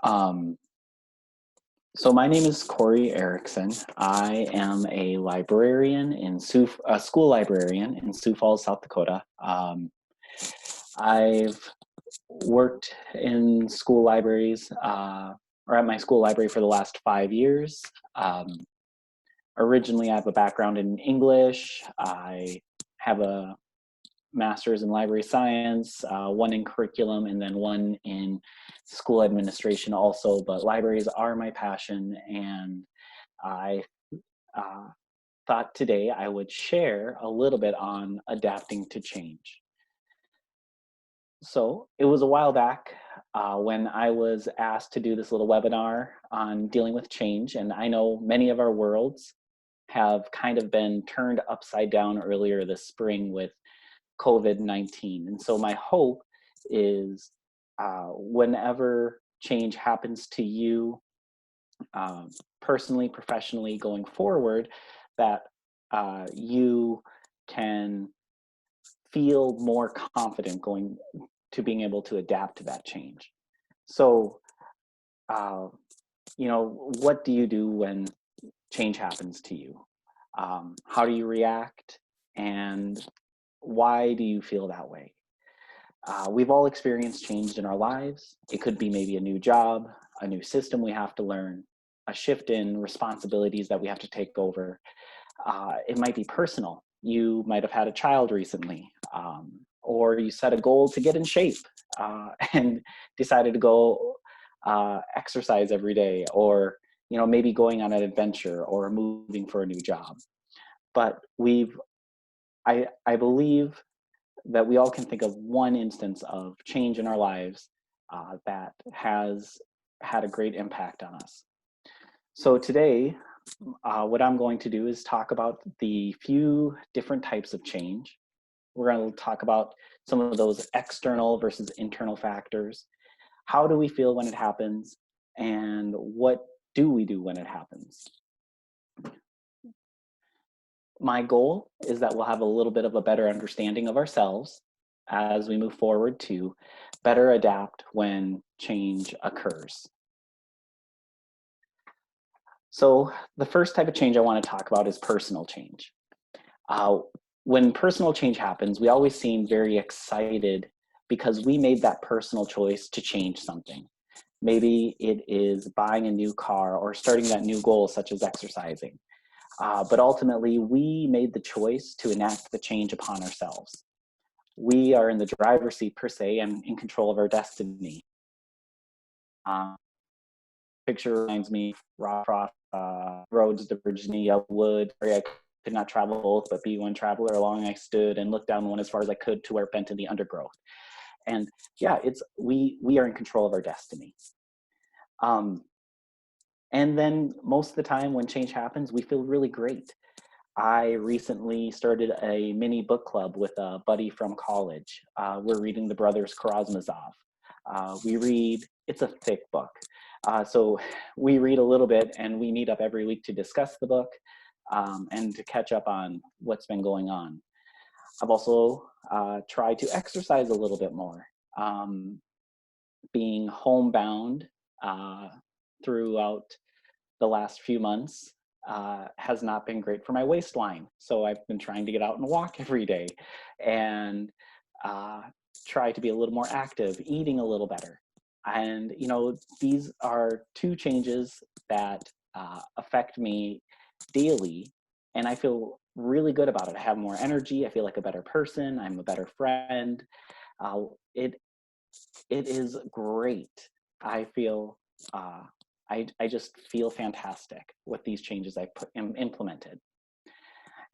Um, so my name is Korey Erickson. I am a librarian in a school librarian in Sioux Falls, South Dakota. I've worked in school libraries or at my school library for the last 5 years. Originally, I have a background in English. I have a master's in library science, one in curriculum, and then one in school administration also. But libraries are my passion, and I uh, thought today I would share a little bit on adapting to change. So it was a while back when I was asked to do this little webinar on dealing with change, and I know many of our worlds have kind of been turned upside down earlier this spring with COVID-19. And so my hope is whenever change happens to you, personally, professionally, going forward, that you can feel more confident going to being able to adapt to that change. So, what do you do when change happens to you? How do you react? And why do you feel that way? We've all experienced change in our lives. It could be maybe a new job, a new system we have to learn, a shift in responsibilities that we have to take over. It might be personal. You might have had a child recently, or you set a goal to get in shape and decided to go exercise every day, or maybe going on an adventure or moving for a new job. But I believe that we all can think of one instance of change in our lives that has had a great impact on us. So today, what I'm going to do is talk about the few different types of change. We're going to talk about some of those external versus internal factors. How do we feel when it happens? And what do we do when it happens? My goal is that we'll have a little bit of a better understanding of ourselves as we move forward to better adapt when change occurs. So the first type of change I want to talk about is personal change. When personal change happens, we always seem very excited because we made that personal choice to change something. Maybe it is buying a new car or starting that new goal, such as exercising. But ultimately, we made the choice to enact the change upon ourselves. We are in the driver's seat per se and in control of our destiny. Picture reminds me of roads to Virginia Wood. I could not travel both, but be one traveler along I stood and looked down one as far as I could to where it bent in the undergrowth. And yeah, we are in control of our destiny. And then most of the time when change happens, we feel really great. I recently started a mini book club with a buddy from college. We're reading the Brothers Karamazov. It's a thick book. So we read a little bit and we meet up every week to discuss the book and to catch up on what's been going on. I've also tried to exercise a little bit more. Being homebound throughout the last few months has not been great for my waistline. So I've been trying to get out and walk every day and try to be a little more active, eating a little better. And, these are two changes that affect me daily. And I feel really good about it. I have more energy. I feel like a better person. I'm a better friend. It is great. I feel I just feel fantastic with these changes I've implemented.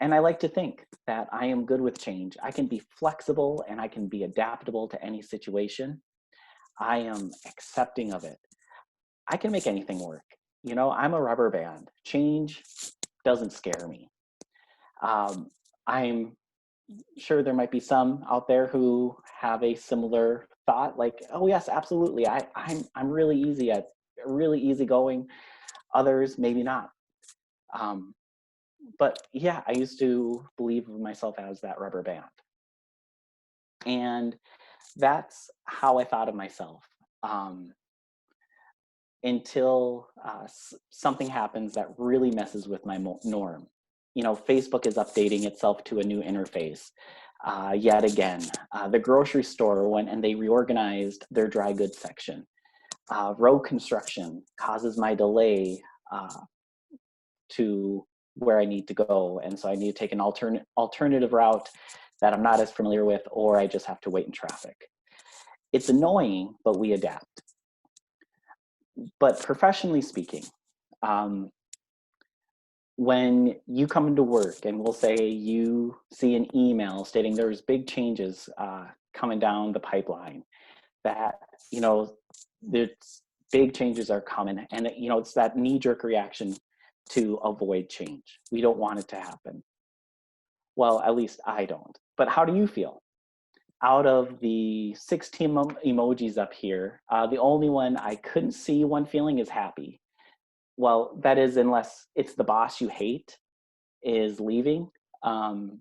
And I like to think that I am good with change. I can be flexible and I can be adaptable to any situation. I am accepting of it. I can make anything work. I'm a rubber band. Change doesn't scare me. I'm sure there might be some out there who have a similar thought, like, oh yes, absolutely. I'm really easygoing. Others maybe not. But yeah, I used to believe of myself as that rubber band. And that's how I thought of myself. until something happens that really messes with my norm. You know, Facebook is updating itself to a new interface. Yet again, the grocery store went and they reorganized their dry goods section. Road construction causes my delay to where I need to go. And so I need to take an alternative route that I'm not as familiar with, or I just have to wait in traffic. It's annoying, but we adapt. But professionally speaking, when you come into work and we'll say you see an email stating there's big changes coming down the pipeline, that, you know, there's big changes are coming, and, you know, it's that knee-jerk reaction to avoid change. We don't want it to happen. Well, at least I don't. But how do you feel? Out of the 16 emojis up here, the only one I couldn't see one feeling is happy. Well, that is unless it's the boss you hate is leaving. And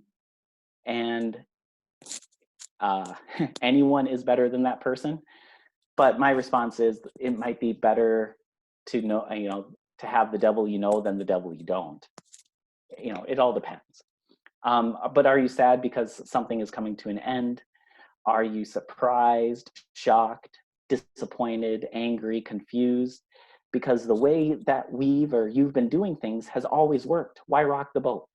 anyone is better than that person. But my response is it might be better to know, you know, to have the devil you know than the devil you don't. You know, it all depends. But are you sad because something is coming to an end? Are you surprised, shocked, disappointed, angry, confused? Because the way that you've been doing things has always worked. Why rock the boat?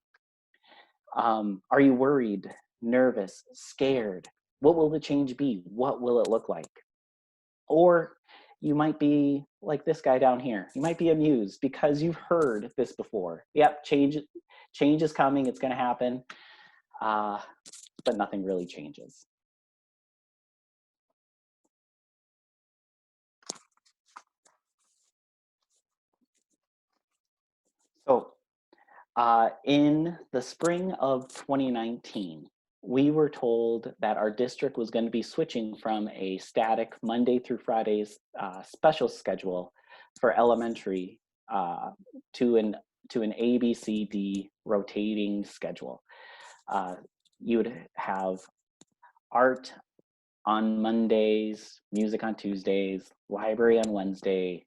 Are you worried, nervous, scared? What will the change be? What will it look like? Or you might be like this guy down here. You might be amused because you've heard this before. Yep, change is coming, it's gonna happen, but nothing really changes. So in the spring of 2019, we were told that our district was going to be switching from a static Monday through Fridays special schedule for elementary to an ABCD rotating schedule. You would have art on Mondays, music on Tuesdays, library on Wednesday,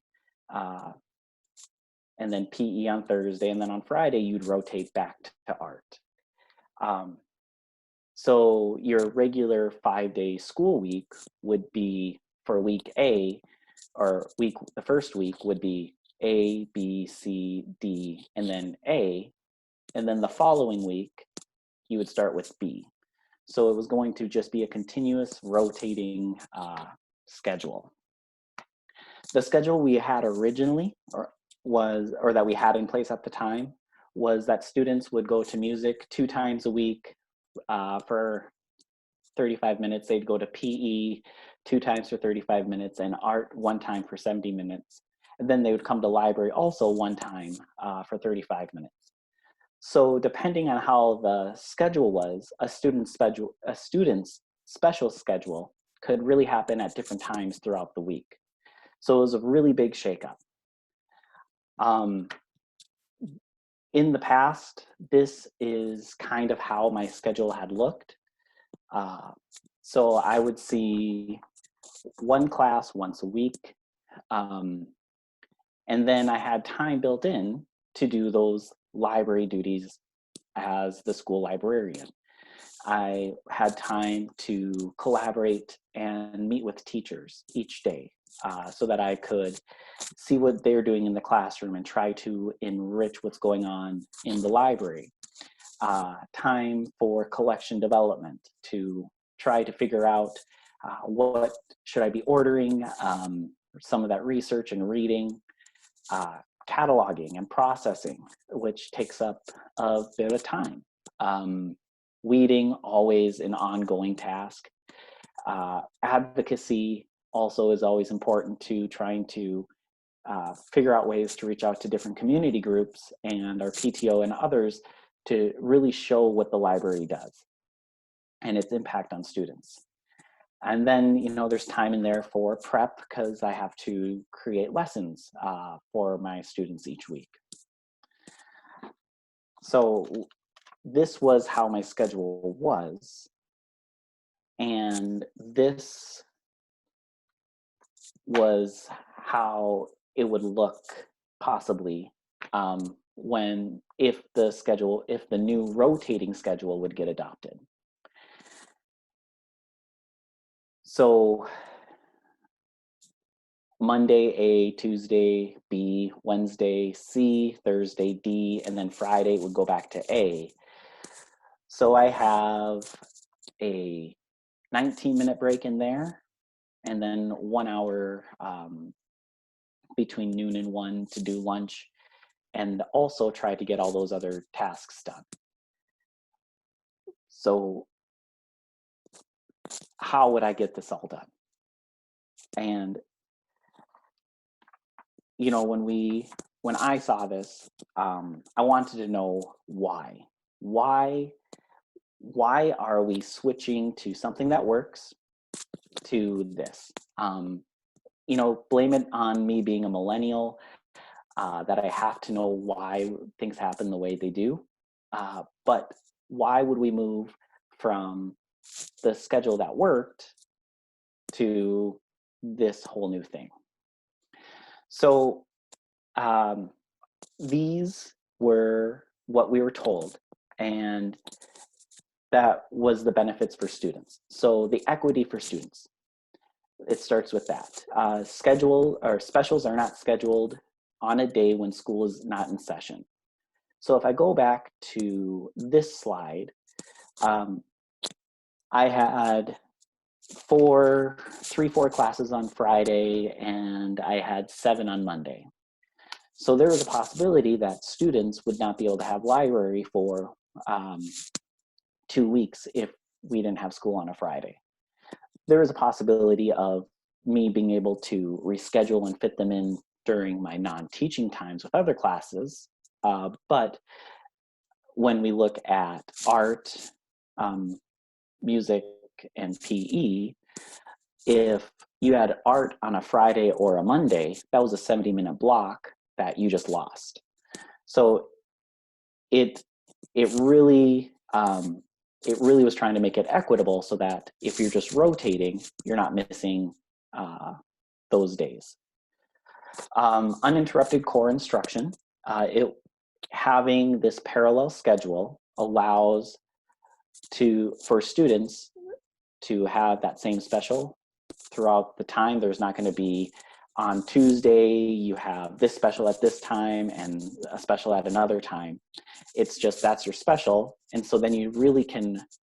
and then PE on Thursday, and then on Friday you'd rotate back to art. So your regular 5-day school week would be for week A, or the first week would be A, B, C, D, and then A, and then the following week you would start with B. So it was going to just be a continuous rotating schedule. The schedule we had originally, or that we had in place at the time, was that students would go to music 2 times a week for 35 minutes. They'd go to PE 2 times for 35 minutes and art 1 time for 70 minutes. And then they would come to library also 1 time for 35 minutes. So depending on how the schedule was, a student's special schedule could really happen at different times throughout the week. So it was a really big shakeup. In the past, this is kind of how my schedule had looked. So I would see 1 class once a week. And then I had time built in to do those library duties as the school librarian. I had time to collaborate and meet with teachers each day so that I could see what they're doing in the classroom and try to enrich what's going on in the library. Time for collection development to try to figure out what should I be ordering, some of that research and reading, cataloging and processing, which takes up a bit of time. Weeding, always an ongoing task. Advocacy also is always important, to trying to figure out ways to reach out to different community groups and our PTO and others to really show what the library does and its impact on students. And then, you know, there's time in there for prep because I have to create lessons for my students each week. So this was how my schedule was. And this was how it would look possibly if the new rotating schedule would get adopted. So Monday A, Tuesday B, Wednesday C, Thursday D, and then Friday would go back to A. So I have a 19-minute break in there, and then 1 hour between noon and 1 to do lunch, and also try to get all those other tasks done. So how would I get this all done? And you know, when I saw this, I wanted to know why. Why are we switching to something that works to this? You know, blame it on me being a millennial, that I have to know why things happen the way they do. But why would we move from the schedule that worked to this whole new thing? So these were what we were told, and that was the benefits for students. So the equity for students, it starts with that. Schedule or specials are not scheduled on a day when school is not in session. So if I go back to this slide, I had 4 classes on Friday, and I had 7 on Monday. So there was a possibility that students would not be able to have library for 2 weeks if we didn't have school on a Friday. There was a possibility of me being able to reschedule and fit them in during my non-teaching times with other classes. But when we look at art, music, and PE, if you had art on a Friday or a Monday, that was a 70-minute block that you just lost. So it really was trying to make it equitable so that if you're just rotating, you're not missing those days. Uninterrupted core instruction. Having this parallel schedule allows for students to have that same special throughout the time. There's not going to be on Tuesday, you have this special at this time and a special at another time. It's just that's your special. And so then you really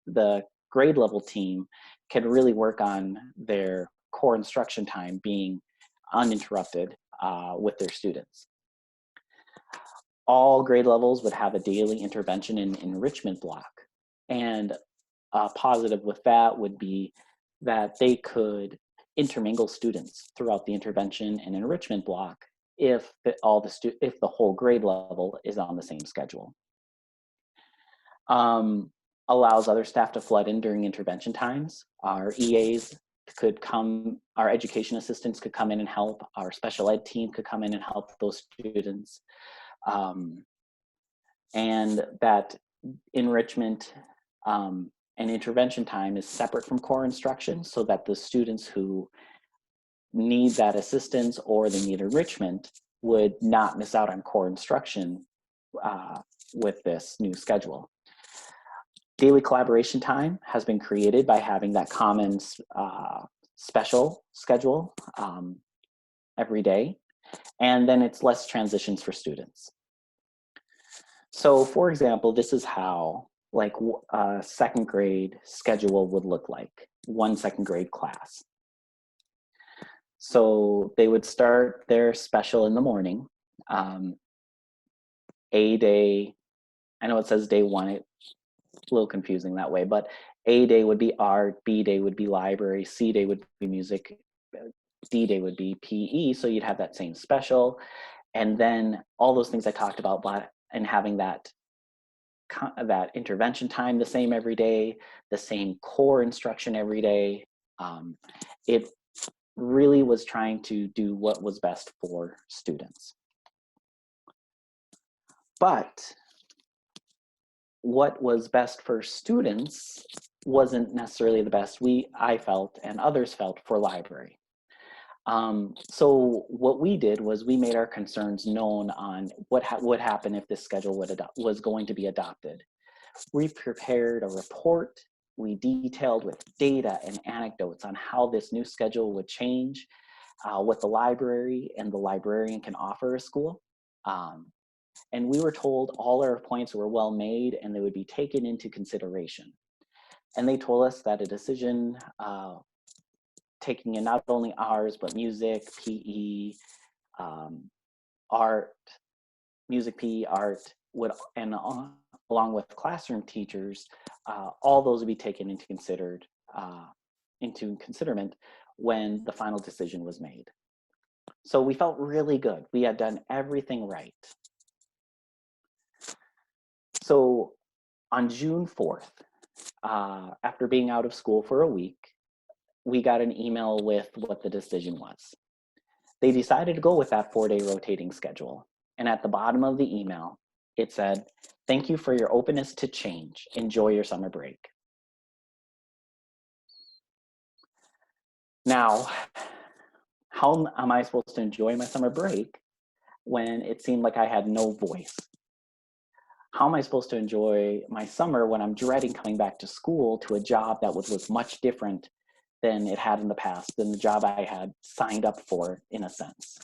the grade level team can really work on their core instruction time being uninterrupted with their students. All grade levels would have a daily intervention and enrichment block. And a positive with that would be that they could intermingle students throughout the intervention and enrichment block if the whole grade level is on the same schedule. Allows other staff to flood in during intervention times. Our EAs could come, our education assistants could come in and help, our special ed team could come in and help those students. And that enrichment and intervention time is separate from core instruction so that the students who need that assistance or they need enrichment would not miss out on core instruction with this new schedule. Daily collaboration time has been created by having that common special schedule every day, and then it's less transitions for students. So for example, this is how like a second grade schedule would look like, one second grade class. So they would start their special in the morning. A day, I know it says day 1, it's a little confusing that way, but A day would be art, B day would be library, C day would be music, D day would be PE, so you'd have that same special. And then all those things I talked about, and having that intervention time the same every day, the same core instruction every day. It really was trying to do what was best for students. But what was best for students wasn't necessarily the best I felt and others felt for library. So what we did was we made our concerns known on what would happen if this schedule was going to be adopted. We prepared a report. We detailed with data and anecdotes on how this new schedule would change, what the library and the librarian can offer a school. And we were told all our points were well made and they would be taken into consideration. And they told us that a decision taking in not only ours, but music, PE, art, music, PE, art, would, and along with classroom teachers, all those would be taken into considerment when the final decision was made. So we felt really good. We had done everything right. So on June 4th, after being out of school for a week, we got an email with what the decision was. They decided to go with that 4-day rotating schedule. And at the bottom of the email, it said, "Thank you for your openness to change. Enjoy your summer break." Now, how am I supposed to enjoy my summer break when it seemed like I had no voice? How am I supposed to enjoy my summer when I'm dreading coming back to school to a job that was much different than it had in the past, than the job I had signed up for, in a sense?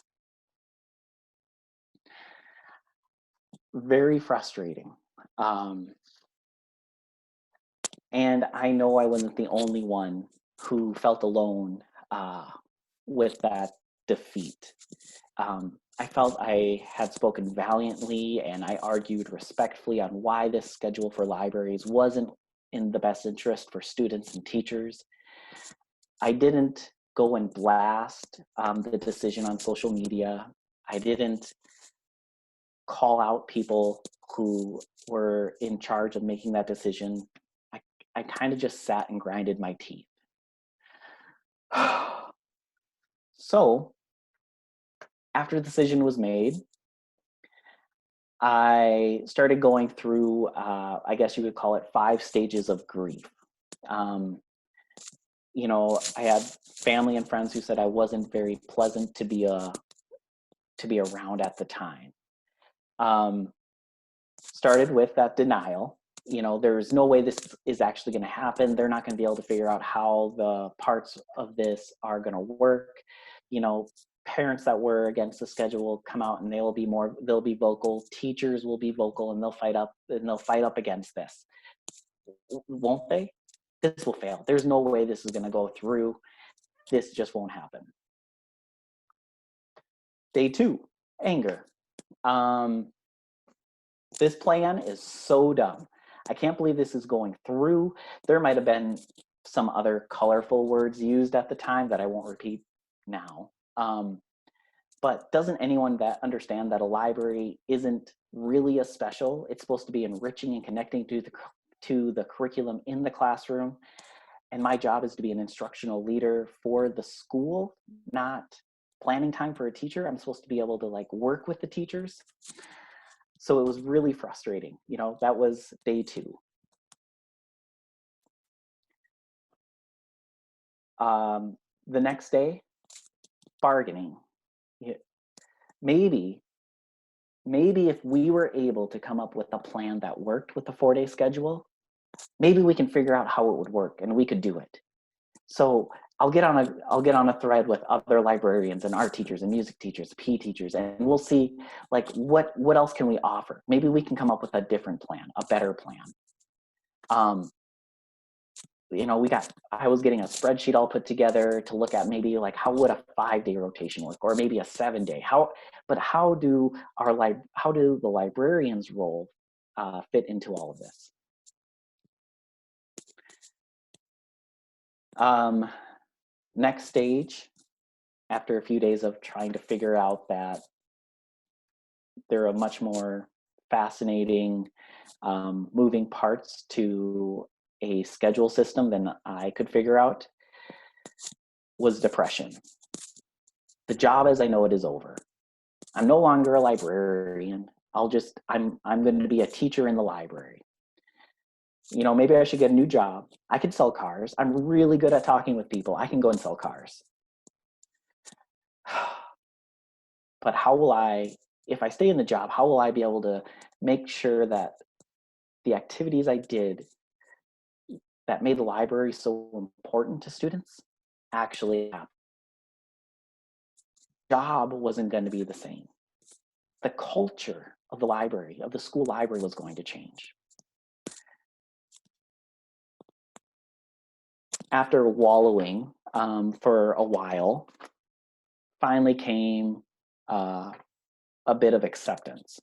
Very frustrating. And I know I wasn't the only one who felt alone with that defeat. I felt I had spoken valiantly and I argued respectfully on why this schedule for libraries wasn't in the best interest for students and teachers. I didn't go and blast the decision on social media. I didn't call out people who were in charge of making that decision. I kind of just sat and grinded my teeth. So after the decision was made, I started going through, I guess you would call it 5 stages of grief. You know, I had family and friends who said I wasn't very pleasant to be around at the time. Started with that denial. You know, there's no way this is actually going to happen. They're not going to be able to figure out how the parts of this are going to work. You know, parents that were against the schedule will come out and they'll be vocal. Teachers will be vocal and they'll fight up against this. Won't they? This will fail. There's no way this is going to go through. This just won't happen. Day 2, anger. This plan is so dumb. I can't believe this is going through. There might have been some other colorful words used at the time that I won't repeat now. But doesn't anyone understand that a library isn't really a special? It's supposed to be enriching and connecting to the curriculum in the classroom. And my job is to be an instructional leader for the school, not planning time for a teacher. I'm supposed to be able to like work with the teachers. So it was really frustrating. You know, that was day 2. The next day, bargaining. Maybe if we were able to come up with a plan that worked with the 4-day schedule, maybe we can figure out how it would work and we could do it. So I'll get on a thread with other librarians and art teachers and music teachers, PE teachers, and we'll see like what else can we offer. Maybe we can come up with a different plan, a better plan. You know, I was getting a spreadsheet all put together to look at maybe like how would a 5-day rotation work, or maybe a 7-day. But how do the librarian's role fit into all of this? Next stage, after a few days of trying to figure out that there are much more fascinating moving parts to a schedule system than I could figure out, was depression. The job as I know it is over. I'm no longer a librarian. I'm going to be a teacher in the library. You know, maybe I should get a new job. I could sell cars. I'm really good at talking with people. I can go and sell cars. but how will I, if I stay in the job, how will I be able to make sure that the activities I did that made the library so important to students actually happen? Job wasn't going to be the same. The culture of the library, of the school library, was going to change. After wallowing for a while, finally came a bit of acceptance.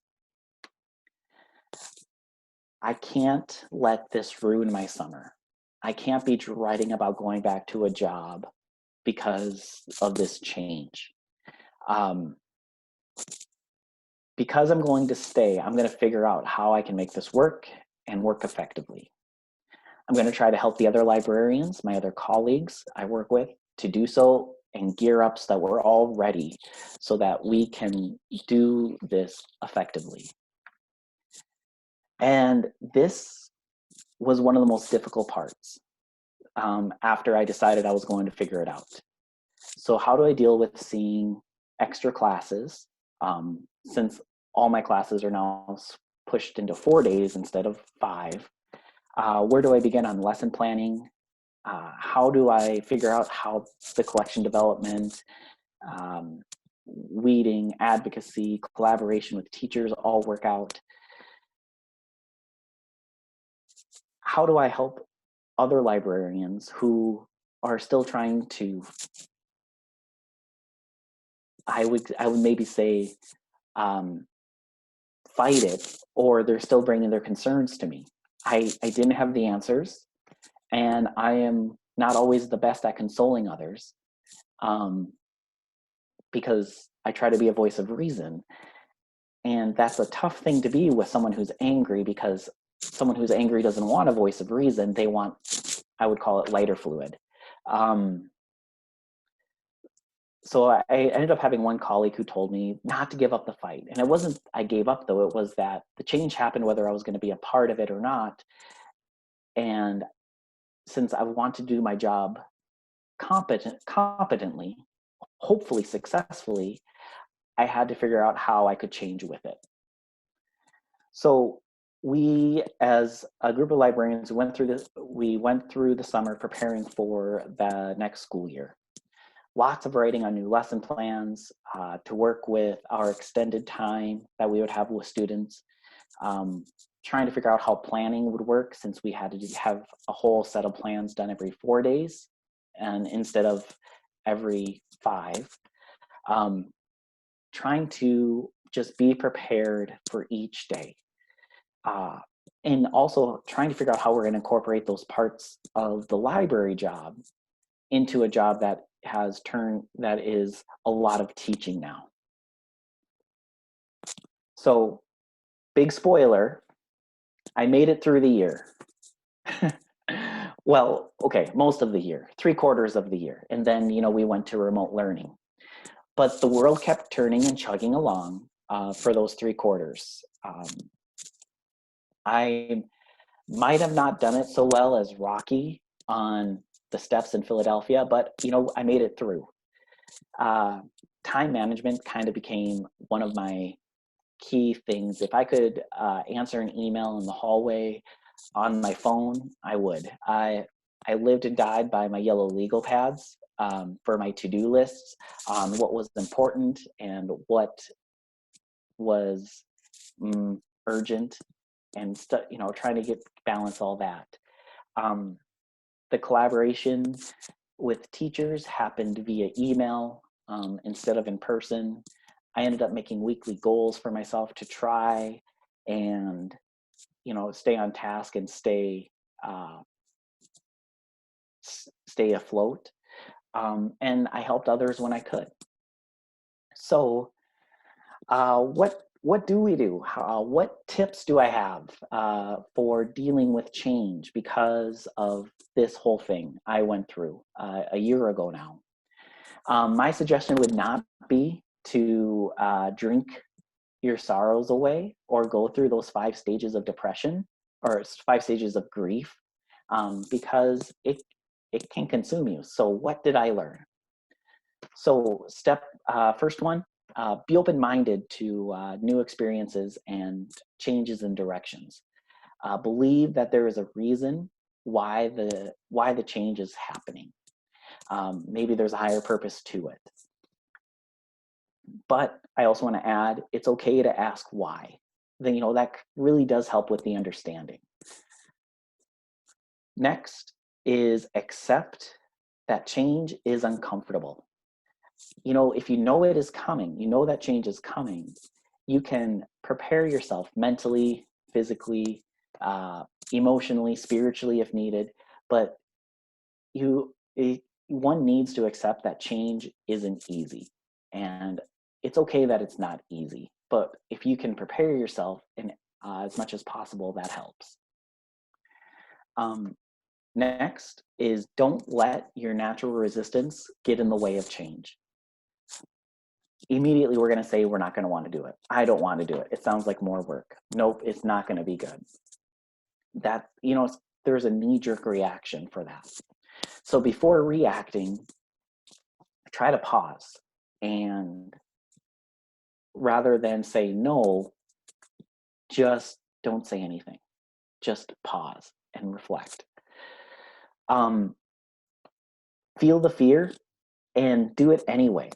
I can't let this ruin my summer. I can't be writing about going back to a job because of this change. Because I'm going to stay, I'm going to figure out how I can make this work and work effectively. I'm going to try to help the other librarians, my other colleagues I work with, to do so and gear up so that we're all ready so that we can do this effectively. And this was one of the most difficult parts after I decided I was going to figure it out. So how do I deal with seeing extra classes since all my classes are now pushed into 4 days instead of 5? Where do I begin on lesson planning? How do I figure out how the collection development, weeding, advocacy, collaboration with teachers all work out? How do I help other librarians who are still trying to, I would maybe say, fight it, or they're still bringing their concerns to me? I didn't have the answers, and I am not always the best at consoling others because I try to be a voice of reason. And that's a tough thing to be with someone who's angry, because someone who's angry doesn't want a voice of reason. They want, I would call it, lighter fluid. So I ended up having one colleague who told me not to give up the fight. And it wasn't I gave up, though. It was that the change happened whether I was going to be a part of it or not. And since I want to do my job competently, hopefully successfully, I had to figure out how I could change with it. So we, as a group of librarians, went through the summer preparing for the next school year. Lots of writing on new lesson plans to work with our extended time that we would have with students, trying to figure out how planning would work, since we had to have a whole set of plans done every 4 days and instead of every 5. Trying to just be prepared for each day. And also trying to figure out how we're going to incorporate those parts of the library job into a job that is a lot of teaching now. So, big spoiler, I made it through the year. Well, okay, most of the year, 3/4 of the year. And then, we went to remote learning. But the world kept turning and chugging along for those 3/4. I might have not done it so well as Rocky on the steps in Philadelphia, but I made it through. Time management kind of became one of my key things. If I could answer an email in the hallway on my phone, I would. I lived and died by my yellow legal pads for my to-do lists on what was important and what was urgent, and trying to balance all that. The collaboration with teachers happened via email instead of in person. I ended up making weekly goals for myself to try and stay on task and stay afloat. And I helped others when I could. So what do we do? What tips do I have for dealing with change because of this whole thing I went through a year ago now? My suggestion would not be to drink your sorrows away or go through those 5 stages of depression or 5 stages of grief, because it can consume you. So what did I learn? So first one, Be open-minded to new experiences and changes in directions. Believe that there is a reason why the change is happening. Maybe there's a higher purpose to it. But I also want to add, it's okay to ask why. Then, you know, that really does help with the understanding. Next is accept that change is uncomfortable. You know, if you know it is coming, you know that change is coming, you can prepare yourself mentally, physically, emotionally, spiritually if needed, but one needs to accept that change isn't easy. And it's okay that it's not easy, but if you can prepare yourself in as much as possible, that helps. Next is don't let your natural resistance get in the way of change. Immediately we're going to say we're not going to want to do it. I don't want to do it. It sounds like more work. Nope, it's not going to be good. That, you know, there's a knee-jerk reaction for that. So before reacting, try to pause, and rather than say no, just don't say anything. Just pause and reflect. Feel the fear and do it anyway.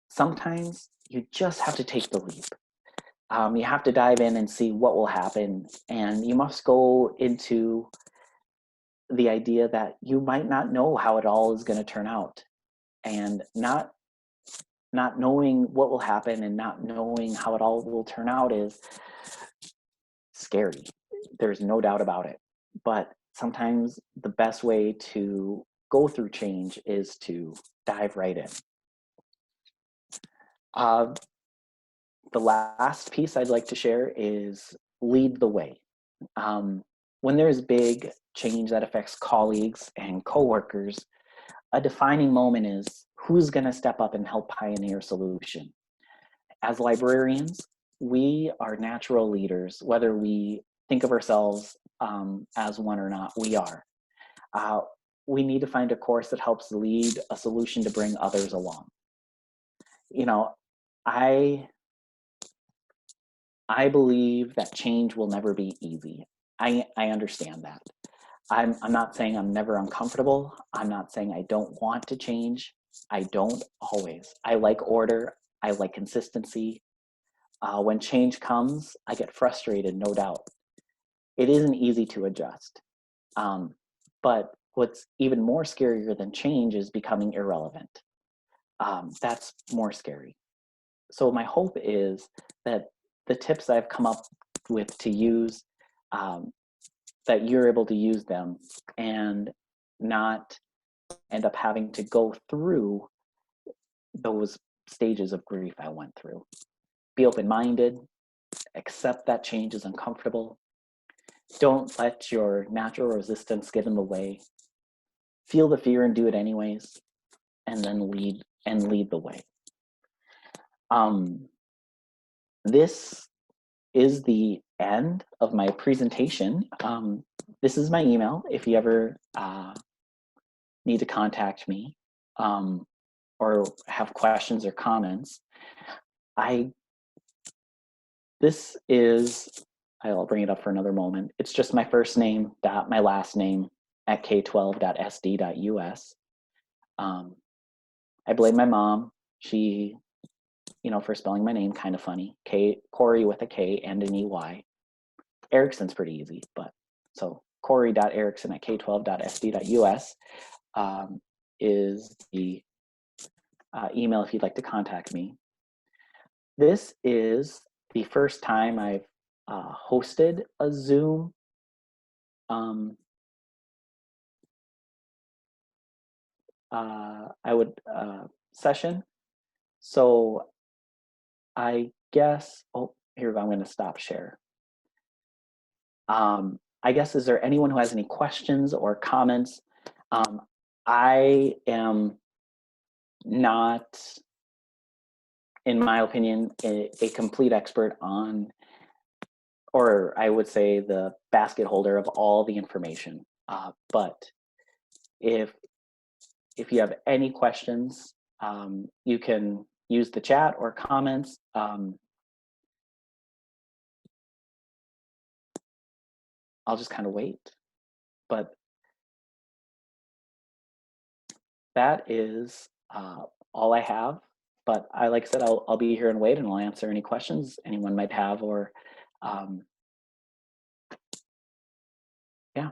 Sometimes you just have to take the leap. You have to dive in and see what will happen, and you must go into the idea that you might not know how it all is going to turn out, and not knowing what will happen and not knowing how it all will turn out is scary. There's no doubt about it. But sometimes the best way to go through change is to dive right in. The last piece I'd like to share is lead the way. When there's big change that affects colleagues and coworkers, a defining moment is who's going to step up and help pioneer a solution. As librarians, we are natural leaders, whether we think of ourselves as one or not, we are. We need to find a course that helps lead a solution to bring others along. You know, I believe that change will never be easy. I understand that. I'm not saying I'm never uncomfortable. I'm not saying I don't want to change. I don't always. I like order. I like consistency. When change comes, I get frustrated, no doubt. It isn't easy to adjust. But what's even more scarier than change is becoming irrelevant. That's more scary. So my hope is that the tips I've come up with to use, that you're able to use them and not end up having to go through those stages of grief I went through. Be open-minded, accept that change is uncomfortable. Don't let your natural resistance get in the way. Feel the fear and do it anyways, and then lead the way. This is the end of my presentation. This is my email if you ever need to contact me or have questions or comments. I'll bring it up for another moment. It's just my first name dot my last name at k12.sd.us. I blame my mom. She, for spelling my name kind of funny. Korey with a K and an EY. Erickson's pretty easy, but so Korey.Erickson at k12.sd.us is the email if you'd like to contact me. This is the first time I've hosted a Zoom session. So I guess, here we go, I'm going to stop share. I guess, is there anyone who has any questions or comments? I am not, in my opinion, a complete expert on, or I would say the basket holder of all the information. But if you have any questions, you can use the chat or comments. I'll just kind of wait, but that is all I have. But like I said, I'll be here and wait, and I'll answer any questions anyone might have, or yeah.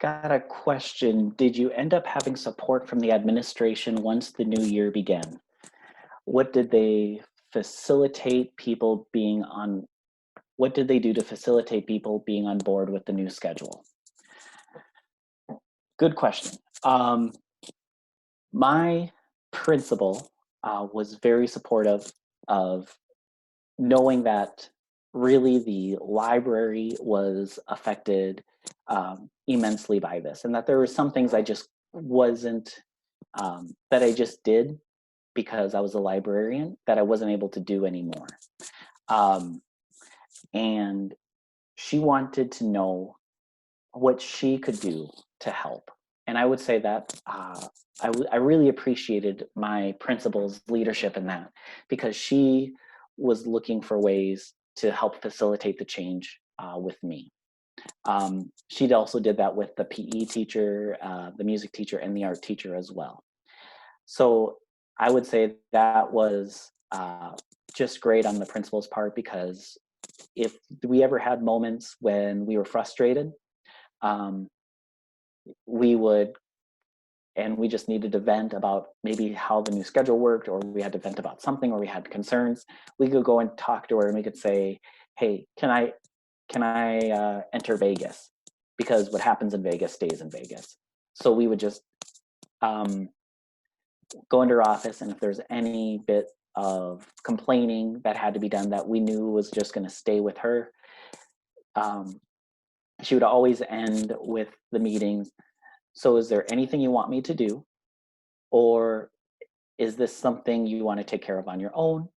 Got a question. Did you end up having support from the administration once the new year began? What did they facilitate people being on? What did they do to facilitate people being on board with the new schedule? Good question. My principal was very supportive of knowing that really the library was affected immensely by this, and that there were some things I just wasn't, that I just did because I was a librarian, that I wasn't able to do anymore. And she wanted to know what she could do to help. And I would say that I really appreciated my principal's leadership in that, because she was looking for ways to help facilitate the change with me. She also did that with the PE teacher, the music teacher, and the art teacher as well. So I would say that was just great on the principal's part, because if we ever had moments when we were frustrated, we would, and we just needed to vent about maybe how the new schedule worked, or we had to vent about something, or we had concerns, we could go and talk to her, and we could say, hey, can I enter Vegas? Because what happens in Vegas stays in Vegas. So we would just go into her office, and if there's any bit of complaining that had to be done that we knew was just going to stay with her, she would always end with the meetings, so is there anything you want me to do? Or is this something you want to take care of on your own?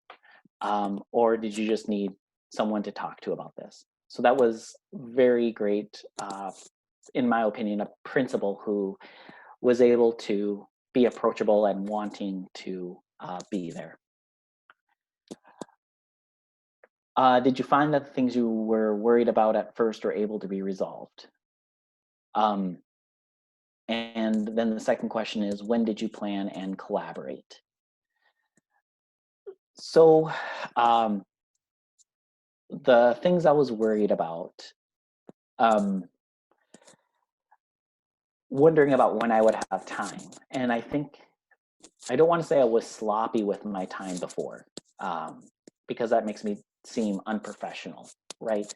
Or did you just need someone to talk to about this? So that was very great, in my opinion, a principal who was able to be approachable and wanting to be there. Did you find that the things you were worried about at first were able to be resolved? And then the second question is, when did you plan and collaborate? So the things I was worried about, wondering about when I would have time. And I think, I don't want to say I was sloppy with my time before, because that makes me seem unprofessional, right?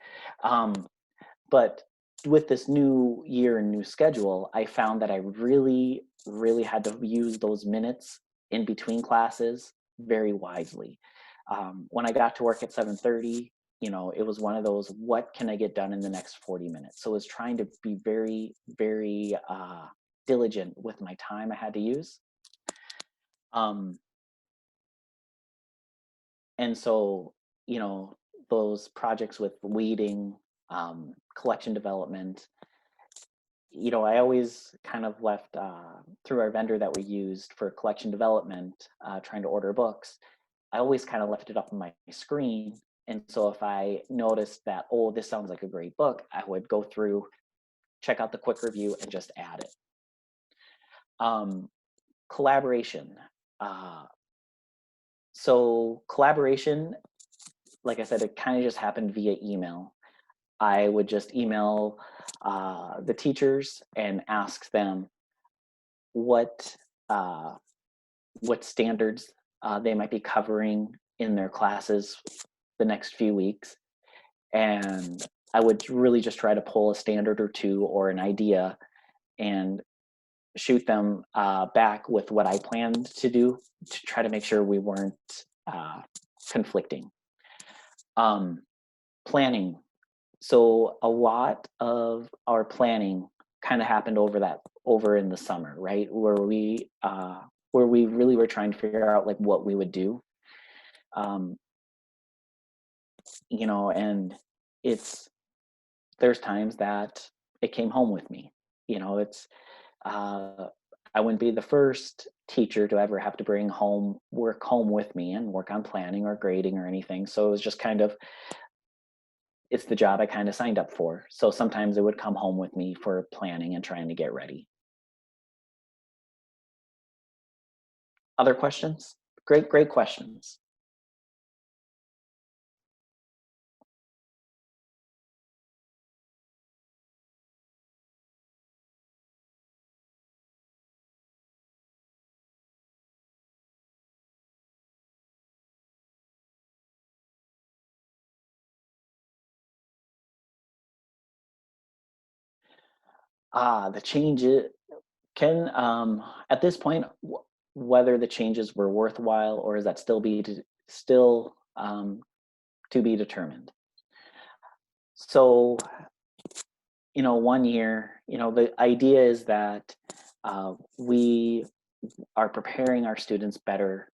But with this new year and new schedule, I found that I really, really had to use those minutes in between classes very wisely. When I got to work at 7:30, it was one of those, what can I get done in the next 40 minutes? So I was trying to be very, very diligent with my time I had to use. And so, those projects with weeding, collection development, I always kind of left through our vendor that we used for collection development, trying to order books. I always kind of left it up on my screen. And so if I noticed that, oh, this sounds like a great book, I would go through, check out the quick review, and just add it. Collaboration. So collaboration, like I said, it kind of just happened via email. I would just email the teachers and ask them what standards they might be covering in their classes the next few weeks. And I would really just try to pull a standard or two or an idea and shoot them back with what I planned to do to try to make sure we weren't conflicting. Planning. So a lot of our planning kind of happened over in the summer, right? Where we really were trying to figure out like what we would do. And there's times that it came home with me. I wouldn't be the first teacher to ever have to bring work home with me and work on planning or grading or anything. So it was just kind of, it's the job I kind of signed up for. So sometimes it would come home with me for planning and trying to get ready. Other questions? Great questions. The changes can, at this point, whether the changes were worthwhile or is that still to be determined. So, 1 year, the idea is that we are preparing our students better.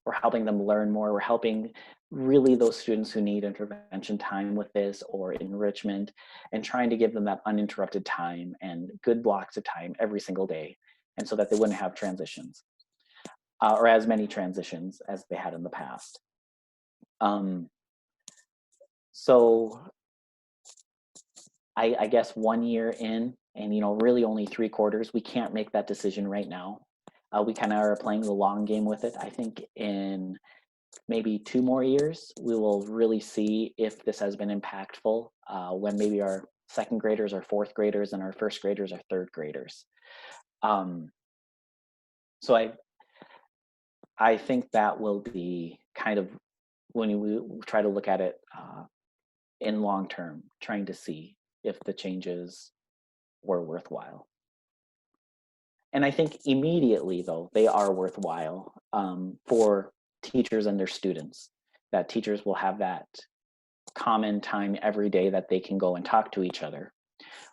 We're helping them learn more. We're helping really those students who need intervention time with this or enrichment, and trying to give them that uninterrupted time and good blocks of time every single day, and so that they wouldn't have transitions or as many transitions as they had in the past. So I guess 1 year in, and really only 3 quarters, we can't make that decision right now. We kind of are playing the long game with it. I think in maybe 2 more years, we will really see if this has been impactful when maybe our second graders are fourth graders and our first graders are third graders. So I think that will be kind of when we try to look at it in long term, trying to see if the changes were worthwhile. And I think immediately, though, they are worthwhile for teachers and their students, that teachers will have that common time every day that they can go and talk to each other.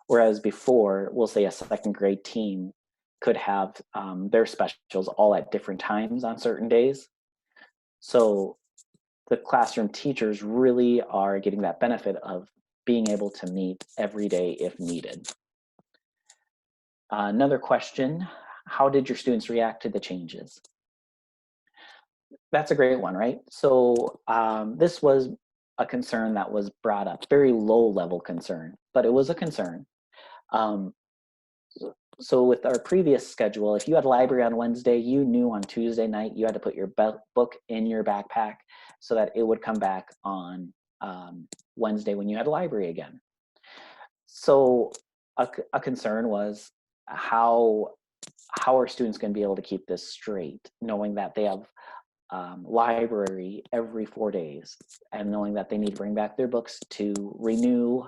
Whereas before, we'll say a second grade team could have their specials all at different times on certain days. So the classroom teachers really are getting that benefit of being able to meet every day if needed. Another question, how did your students react to the changes? That's a great one, right? So this was a concern that was brought up, very low level concern, but it was a concern. So with our previous schedule, if you had library on Wednesday, you knew on Tuesday night you had to put your book in your backpack so that it would come back on Wednesday when you had library again. So a concern was how are students going to be able to keep this straight, knowing that they have library every 4 days and knowing that they need to bring back their books to renew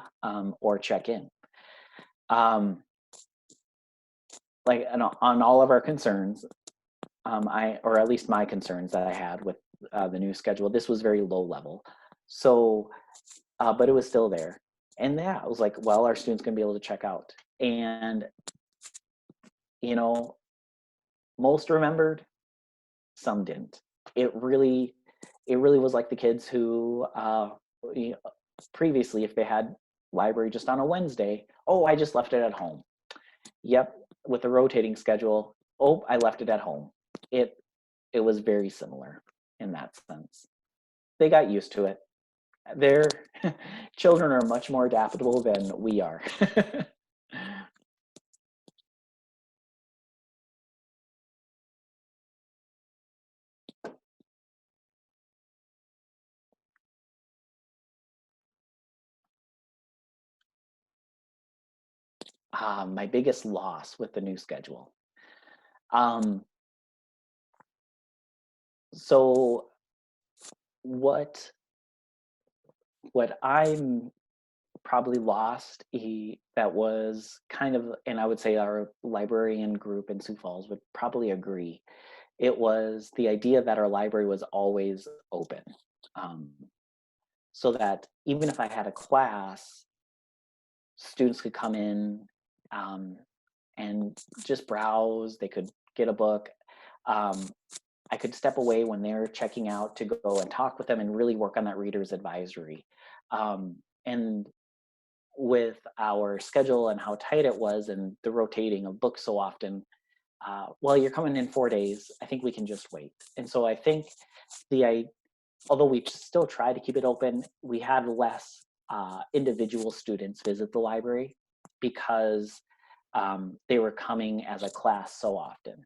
or check in. Like on all of our concerns, or at least my concerns that I had with the new schedule, this was very low level. So, but it was still there. And yeah, I was like, well, our students going to be able to check out. And, most remembered, some didn't. It really was like the kids who previously, if they had library just on a Wednesday. Oh, I just left it at home. Yep, with the rotating schedule. Oh, I left it at home. It was very similar in that sense. They got used to it. Their children are much more adaptable than we are. My biggest loss with the new schedule. Um, so what I'm probably lost, that was kind of, and I would say our librarian group in Sioux Falls would probably agree, it was the idea that our library was always open. Um, so that even if I had a class, students could come in, um, and just browse. They could get a book. Um, I could step away when they're checking out to go and talk with them and really work on that reader's advisory. And with our schedule and how tight it was and the rotating of books so often, well, you're coming in 4 days, I think we can just wait. And so I think although we still try to keep it open, we had less individual students visit the library because they were coming as a class so often.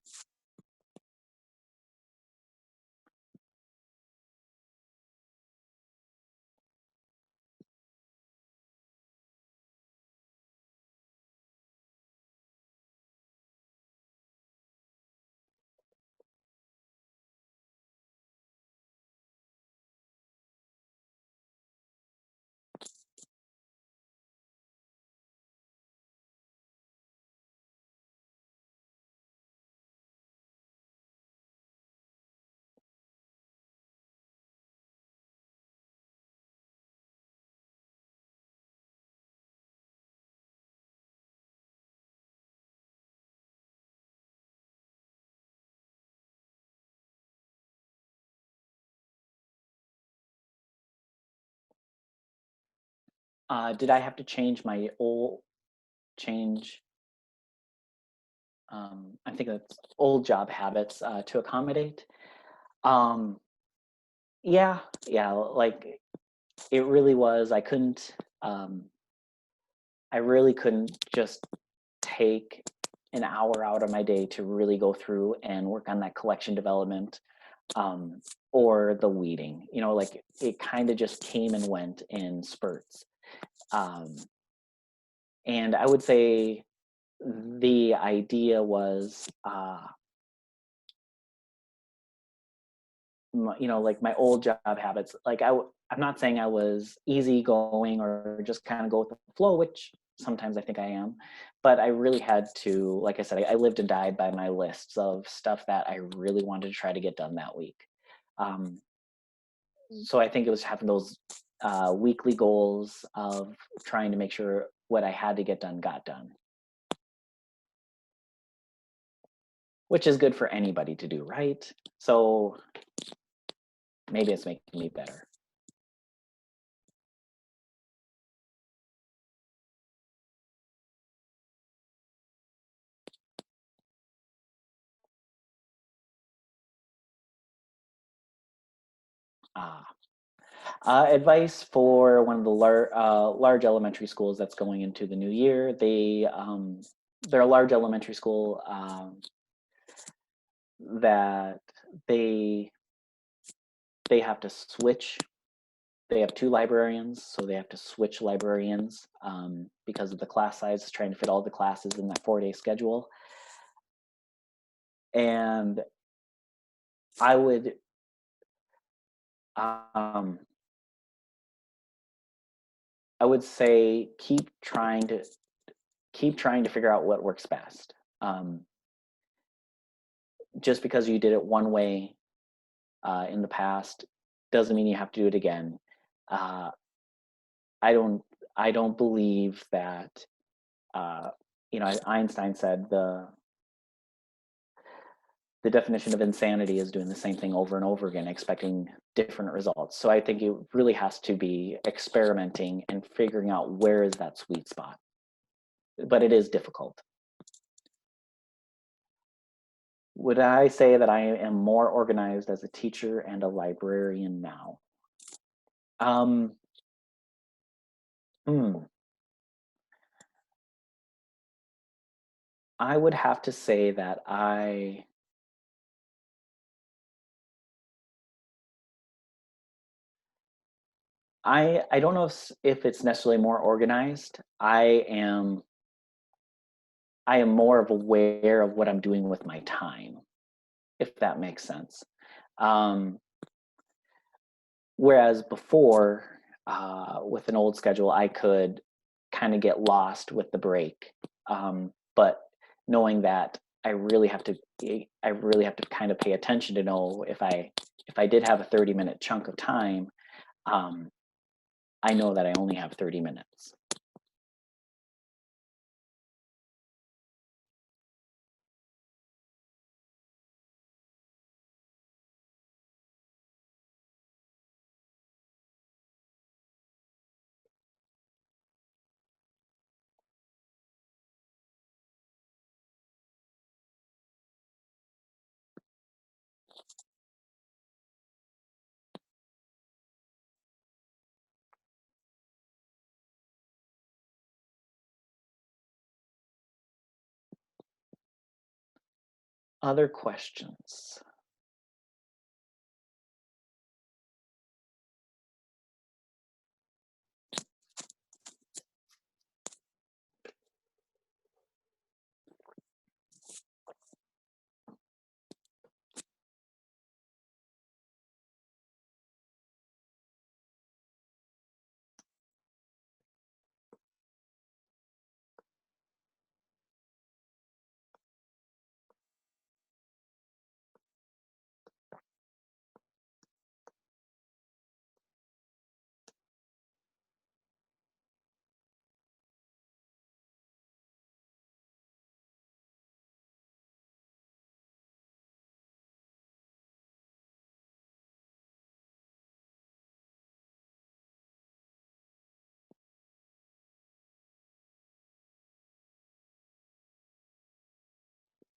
Did I have to change my change? I think that's old job habits to accommodate. Um, yeah, yeah, like it really was. Um, I really couldn't just take an hour out of my day to really go through and work on that collection development, um, or the weeding. Like it kind of just came and went in spurts. Um, and I would say the idea was, like my old job habits. Like I'm not saying I was easygoing or just kind of go with the flow, which sometimes I think I am, but I really had to, like I said, I lived and died by my lists of stuff that I really wanted to try to get done that week. Um, so I think it was having those weekly goals of trying to make sure what I had to get done got done, which is good for anybody to do, right? So maybe it's making me better. Ah. Advice for one of the large elementary schools that's going into the new year. They're a large elementary school, that they they have to switch. They have two librarians, so they have to switch librarians, because of the class size, trying to fit all the classes in that 4-day schedule. And I would, um, I would say keep trying to figure out what works best. Just because you did it one way in the past doesn't mean you have to do it again. Uh, I don't I don't believe that, uh, Einstein said the definition of insanity is doing the same thing over and over again, expecting different results. So I think it really has to be experimenting and figuring out where is that sweet spot. But it is difficult. Would I say that I am more organized as a teacher and a librarian now? Um, I would have to say that I don't know if it's necessarily more organized. I am more of aware of what I'm doing with my time, if that makes sense. Um, Whereas before, with an old schedule, I could kind of get lost with the break. But knowing that I really have to kind of pay attention to know if I did have a 30-minute chunk of time, um, I know that I only have 30 minutes. Other questions?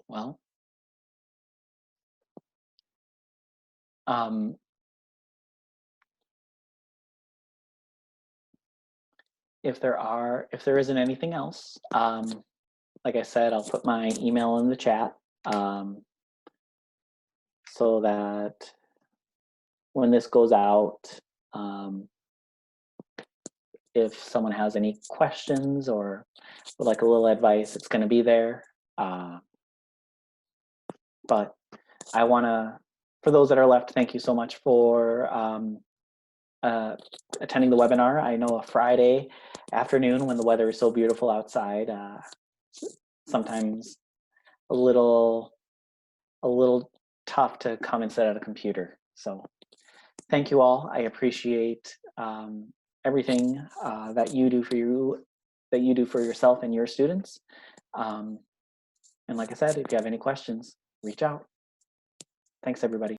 Well, um, if there isn't anything else, like I said, I'll put my email in the chat, so that when this goes out, um, if someone has any questions or would like a little advice, it's going to be there. But I want to, for those that are left, thank you so much for attending the webinar. I know a Friday afternoon when the weather is so beautiful outside, sometimes a little tough to come and sit at a computer. So thank you all. I appreciate everything that you do for yourself and your students. And like I said, if you have any questions, reach out. Thanks, everybody.